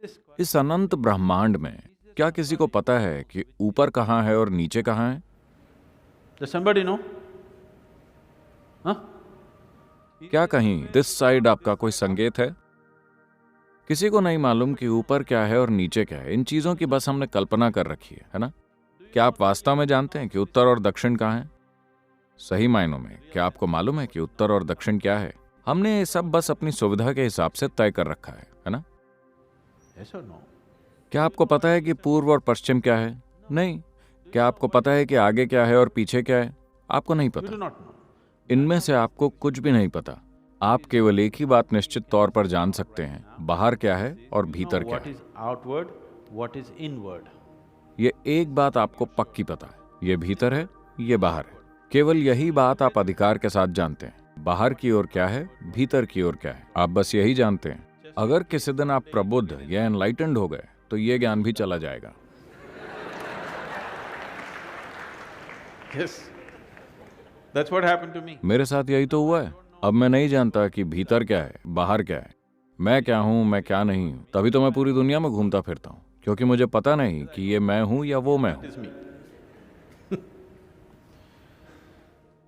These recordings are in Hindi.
इस अनंत ब्रह्मांड में क्या किसी को पता है कि ऊपर कहाँ है और नीचे कहाँ है? Does somebody know? Huh? क्या कहीं दिस साइड आपका कोई संकेत है? किसी को नहीं मालूम कि ऊपर क्या है और नीचे क्या है। इन चीजों की बस हमने कल्पना कर रखी है ना? क्या आप वास्तव में जानते हैं कि उत्तर और दक्षिण कहाँ है? सही मायनों में क्या आपको मालूम है कि उत्तर और दक्षिण क्या है? हमने ये सब बस अपनी सुविधा के हिसाब से तय कर रखा है ना? Yes or no? क्या आपको पता है कि पूर्व और पश्चिम क्या है? नहीं। क्या आपको पता है कि आगे क्या है और पीछे क्या है? आपको नहीं You do पता। not know. इनमें से आपको कुछ भी नहीं पता। आप केवल एक ही बात निश्चित तौर पर जान सकते हैं, बाहर क्या है और You know भीतर क्या what है। is outward, what is inward. ये एक बात आपको पक्की पता है, ये भीतर है, ये बाहर है। केवल यही बात आप अधिकार के साथ जानते हैं। बाहर की ओर क्या है, भीतर की ओर क्या है, आप बस यही जानते हैं। अगर किसी दिन आप प्रबुद्ध या एनलाइटेंड हो गए तो ये ज्ञान भी चला जाएगा। Yes. That's what happened to me. मेरे साथ यही तो हुआ है। अब मैं नहीं जानता कि भीतर क्या है, बाहर क्या है, मैं क्या हूं, मैं क्या नहीं हूं। तभी तो मैं पूरी दुनिया में घूमता फिरता हूं, क्योंकि मुझे पता नहीं कि ये मैं हूं या वो मैं हूं। It's me.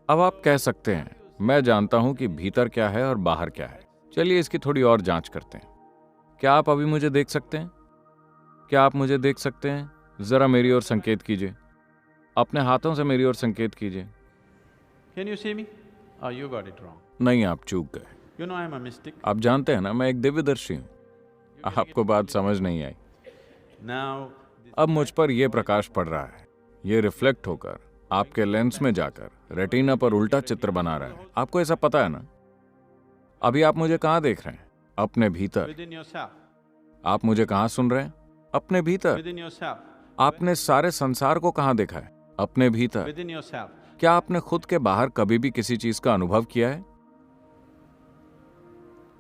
अब आप कह सकते हैं मैं जानता हूं कि भीतर क्या है और बाहर क्या है। चलिए इसकी थोड़ी और जांच करते हैं। क्या आप अभी मुझे देख सकते हैं? क्या आप मुझे देख सकते हैं? जरा मेरी ओर संकेत कीजिए, अपने हाथों से मेरी ओर संकेत कीजिए। Can you see me? Oh, you got it wrong. नहीं, आप चूक गए। You know I'm a mystic. आप जानते हैं ना, मैं एक दिव्यदर्शी हूं। आपको बात समझ नहीं आई। Now, अब मुझ पर यह प्रकाश पड़ रहा है, ये रिफ्लेक्ट होकर आपके लेंस में जाकर रेटिना पर उल्टा चित्र बना रहा है। आपको ऐसा पता है ना? अभी आप मुझे कहाँ देख रहे हैं? अपने भीतर। within yourself, आप मुझे कहाँ सुन रहे हैं? अपने भीतर। within yourself, आपने सारे संसार को कहाँ देखा है? अपने भीतर। within yourself. क्या आपने खुद के बाहर कभी भी किसी चीज का अनुभव किया है?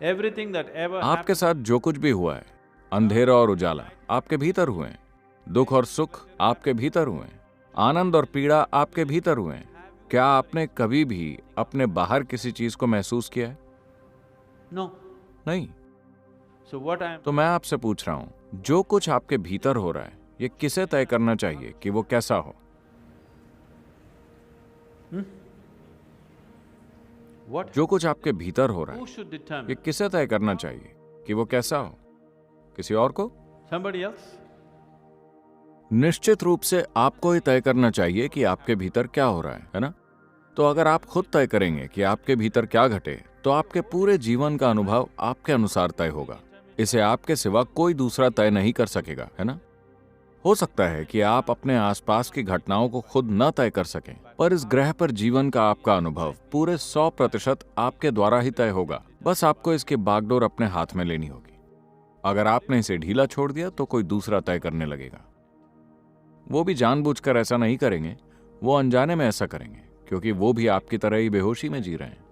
Everything that ever आपके happened, साथ जो कुछ भी हुआ है, अंधेरा और उजाला आपके भीतर हुए हैं, दुख और सुख आपके भीतर हुए हैं, आनंद और पीड़ा आपके भीतर हुए हैं। क्या आपने कभी भी अपने बाहर किसी चीज को महसूस किया है? no. नहीं। So what I'm, तो मैं आपसे पूछ रहा हूं, जो कुछ आपके भीतर हो रहा है, ये किसे तय करना चाहिए कि वो कैसा हो? what, जो कुछ आपके भीतर हो रहा है, who should ये determine? किसे तय करना चाहिए कि वो कैसा हो? किसी और को? Somebody else? निश्चित रूप से आपको ही तय करना चाहिए कि आपके भीतर क्या हो रहा है ना? तो अगर आप खुद तय करेंगे कि आपके भीतर क्या घटे, तो आपके पूरे जीवन का अनुभव आपके अनुसार तय होगा। इसे आपके सिवा कोई दूसरा तय नहीं कर सकेगा, है ना? हो सकता है कि आप अपने आसपास की घटनाओं को खुद न तय कर सकें, पर इस ग्रह पर जीवन का आपका अनुभव पूरे 100% आपके द्वारा ही तय होगा। बस आपको इसकी बागडोर अपने हाथ में लेनी होगी। अगर आपने इसे ढीला छोड़ दिया तो कोई दूसरा तय करने लगेगा। वो भी जानबूझकर ऐसा नहीं करेंगे, वो अनजाने में ऐसा करेंगे, क्योंकि वो भी आपकी तरह ही बेहोशी में जी रहे हैं।